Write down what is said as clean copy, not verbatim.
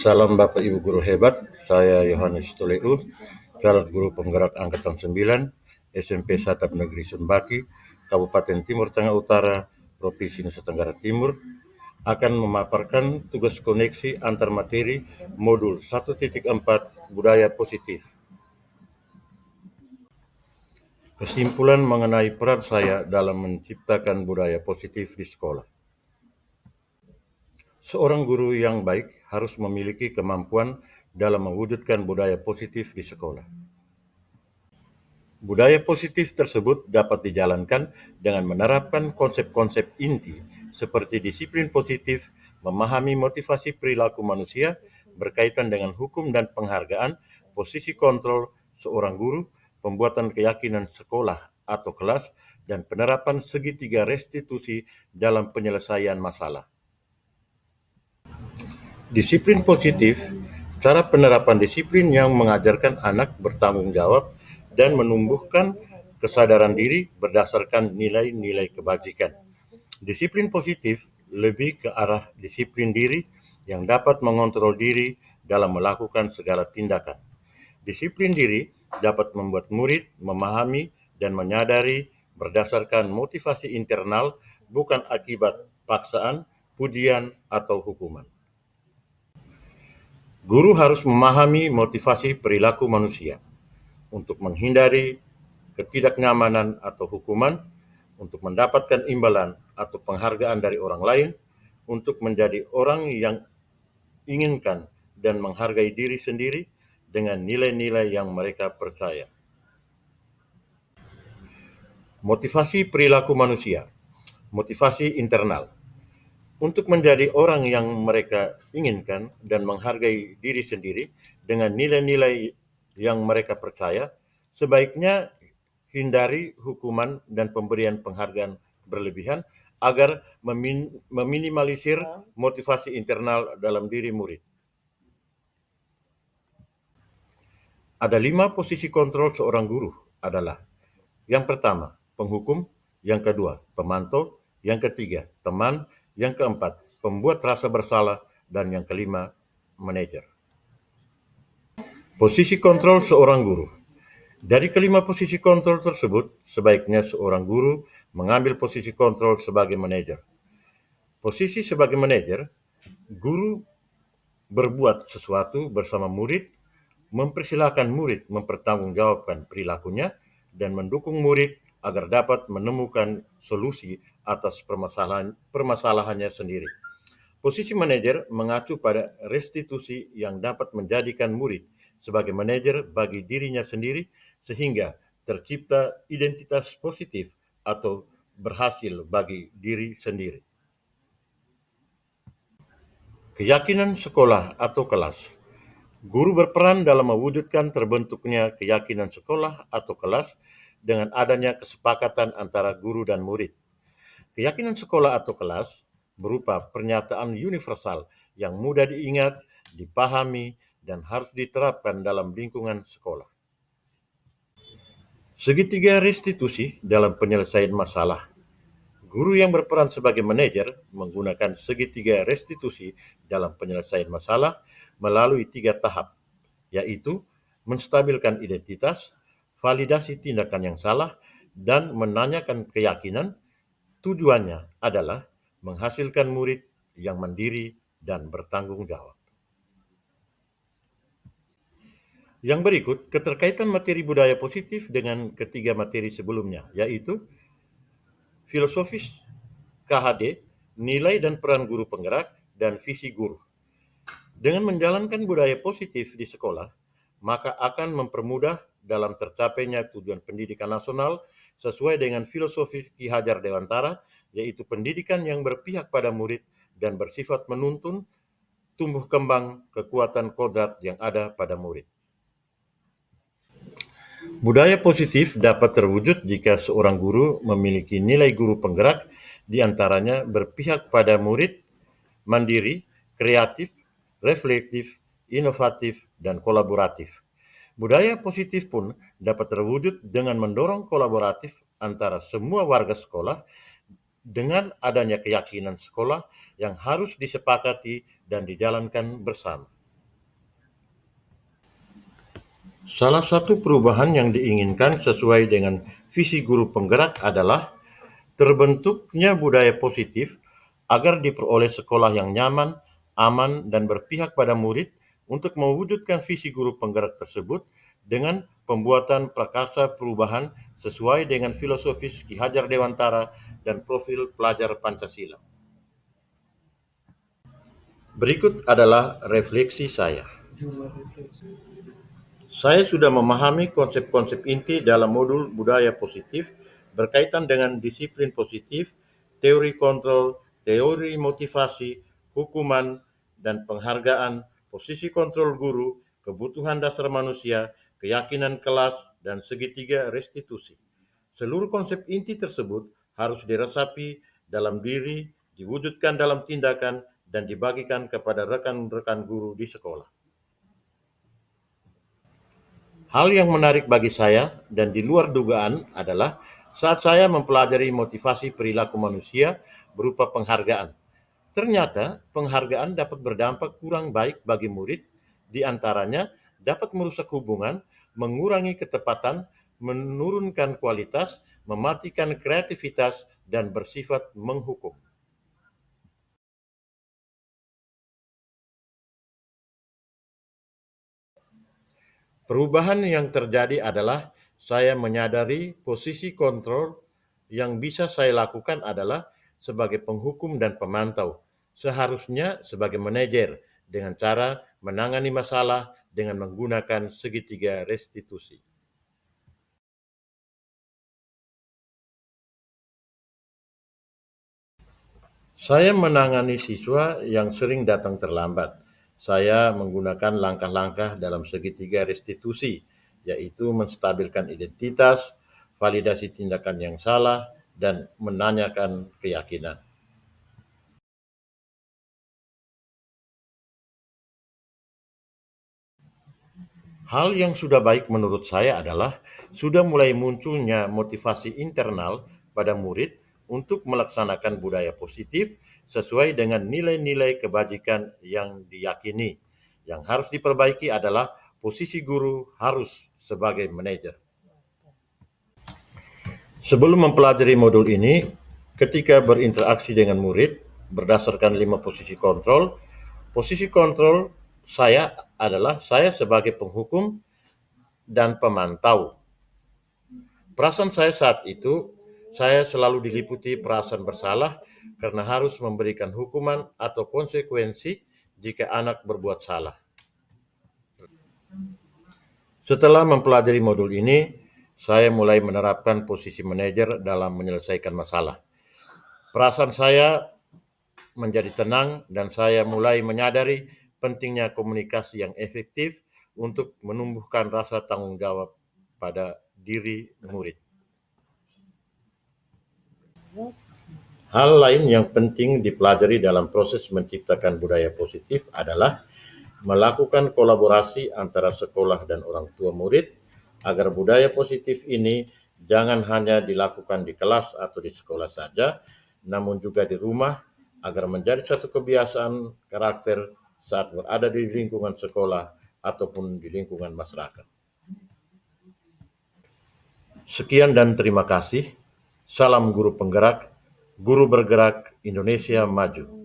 Salam Bapak Ibu Guru hebat, saya Yohanes Tuleu, calon guru penggerak Angkatan 9, SMP Satap Negeri Sumbaki, Kabupaten Timur Tengah Utara, Provinsi Nusa Tenggara Timur, akan memaparkan tugas koneksi antar materi modul 1.4 Budaya Positif. Kesimpulan mengenai peran saya dalam menciptakan budaya positif di sekolah. Seorang guru yang baik harus memiliki kemampuan dalam mewujudkan budaya positif di sekolah. Budaya positif tersebut dapat dijalankan dengan menerapkan konsep-konsep inti seperti disiplin positif, memahami motivasi perilaku manusia berkaitan dengan hukum dan penghargaan, posisi kontrol seorang guru, pembuatan keyakinan sekolah atau kelas, dan penerapan segitiga restitusi dalam penyelesaian masalah. Disiplin positif, cara penerapan disiplin yang mengajarkan anak bertanggung jawab dan menumbuhkan kesadaran diri berdasarkan nilai-nilai kebajikan. Disiplin positif lebih ke arah disiplin diri yang dapat mengontrol diri dalam melakukan segala tindakan. Disiplin diri dapat membuat murid memahami dan menyadari berdasarkan motivasi internal, bukan akibat paksaan, pujian, atau hukuman. Guru harus memahami motivasi perilaku manusia untuk menghindari ketidaknyamanan atau hukuman, untuk mendapatkan imbalan atau penghargaan dari orang lain, untuk menjadi orang yang inginkan dan menghargai diri sendiri dengan nilai-nilai yang mereka percaya. Motivasi perilaku manusia, motivasi internal. Untuk menjadi orang yang mereka inginkan dan menghargai diri sendiri dengan nilai-nilai yang mereka percaya, sebaiknya hindari hukuman dan pemberian penghargaan berlebihan agar meminimalisir motivasi internal dalam diri murid. Ada 5 posisi kontrol seorang guru adalah: yang pertama, penghukum; yang kedua, pemantau; yang ketiga, teman; yang keempat, pembuat rasa bersalah; dan yang kelima, manajer. Posisi kontrol seorang guru. Dari kelima posisi kontrol tersebut, sebaiknya seorang guru mengambil posisi kontrol sebagai manajer. Posisi sebagai manajer, guru berbuat sesuatu bersama murid, mempersilahkan murid mempertanggungjawabkan perilakunya, dan mendukung murid agar dapat menemukan solusi atas permasalahannya sendiri. Posisi manajer mengacu pada restitusi yang dapat menjadikan murid sebagai manajer bagi dirinya sendiri sehingga tercipta identitas positif atau berhasil bagi diri sendiri. Keyakinan sekolah atau kelas. Guru berperan dalam mewujudkan terbentuknya keyakinan sekolah atau kelas dengan adanya kesepakatan antara guru dan murid. Keyakinan sekolah atau kelas berupa pernyataan universal yang mudah diingat, dipahami, dan harus diterapkan dalam lingkungan sekolah. Segitiga restitusi dalam penyelesaian masalah. Guru yang berperan sebagai manajer menggunakan segitiga restitusi dalam penyelesaian masalah melalui 3 tahap, yaitu menstabilkan identitas, validasi tindakan yang salah, dan menanyakan keyakinan. Tujuannya adalah menghasilkan murid yang mandiri dan bertanggung jawab. Yang berikut keterkaitan materi budaya positif dengan ketiga materi sebelumnya, yaitu filosofis, KHD, nilai dan peran guru penggerak, dan visi guru. Dengan menjalankan budaya positif di sekolah, maka akan mempermudah dalam tercapainya tujuan pendidikan nasional sesuai dengan filosofi Ki Hajar Dewantara, yaitu pendidikan yang berpihak pada murid dan bersifat menuntun tumbuh kembang kekuatan kodrat yang ada pada murid. Budaya positif dapat terwujud jika seorang guru memiliki nilai guru penggerak, diantaranya berpihak pada murid, mandiri, kreatif, reflektif, inovatif, dan kolaboratif. Budaya positif pun dapat terwujud dengan mendorong kolaboratif antara semua warga sekolah dengan adanya keyakinan sekolah yang harus disepakati dan dijalankan bersama. Salah satu perubahan yang diinginkan sesuai dengan visi guru penggerak adalah terbentuknya budaya positif agar diperoleh sekolah yang nyaman, aman, dan berpihak pada murid untuk mewujudkan visi guru penggerak tersebut dengan pembuatan prakarsa perubahan sesuai dengan filosofis Ki Hajar Dewantara dan profil pelajar Pancasila. Berikut adalah refleksi saya. Saya sudah memahami konsep-konsep inti dalam modul budaya positif berkaitan dengan disiplin positif, teori kontrol, teori motivasi, hukuman, dan penghargaan, posisi kontrol guru, kebutuhan dasar manusia, keyakinan kelas, dan segitiga restitusi. Seluruh konsep inti tersebut harus diresapi dalam diri, diwujudkan dalam tindakan, dan dibagikan kepada rekan-rekan guru di sekolah. Hal yang menarik bagi saya dan di luar dugaan adalah saat saya mempelajari motivasi perilaku manusia berupa penghargaan. Ternyata penghargaan dapat berdampak kurang baik bagi murid, di antaranya dapat merusak hubungan, mengurangi ketepatan, menurunkan kualitas, mematikan kreativitas, dan bersifat menghukum. Perubahan yang terjadi adalah saya menyadari posisi kontrol yang bisa saya lakukan adalah sebagai penghukum dan pemantau, seharusnya sebagai manajer dengan cara menangani masalah dengan menggunakan segitiga restitusi. Saya menangani siswa yang sering datang terlambat. Saya menggunakan langkah-langkah dalam segitiga restitusi, yaitu menstabilkan identitas, validasi tindakan yang salah, dan menanyakan keyakinan. Hal yang sudah baik menurut saya adalah sudah mulai munculnya motivasi internal pada murid untuk melaksanakan budaya positif sesuai dengan nilai-nilai kebajikan yang diyakini. Yang harus diperbaiki adalah posisi guru harus sebagai manajer. Sebelum mempelajari modul ini, ketika berinteraksi dengan murid berdasarkan 5 posisi kontrol saya adalah saya sebagai penghukum dan pemantau. Perasaan saya saat itu, saya selalu diliputi perasaan bersalah karena harus memberikan hukuman atau konsekuensi jika anak berbuat salah. Setelah mempelajari modul ini, saya mulai menerapkan posisi manajer dalam menyelesaikan masalah. Perasaan saya menjadi tenang dan saya mulai menyadari pentingnya komunikasi yang efektif untuk menumbuhkan rasa tanggung jawab pada diri murid. Hal lain yang penting dipelajari dalam proses menciptakan budaya positif adalah melakukan kolaborasi antara sekolah dan orang tua murid agar budaya positif ini jangan hanya dilakukan di kelas atau di sekolah saja, namun juga di rumah agar menjadi satu kebiasaan karakter saat berada di lingkungan sekolah ataupun di lingkungan masyarakat. Sekian dan terima kasih. Salam guru penggerak, guru bergerak, Indonesia maju.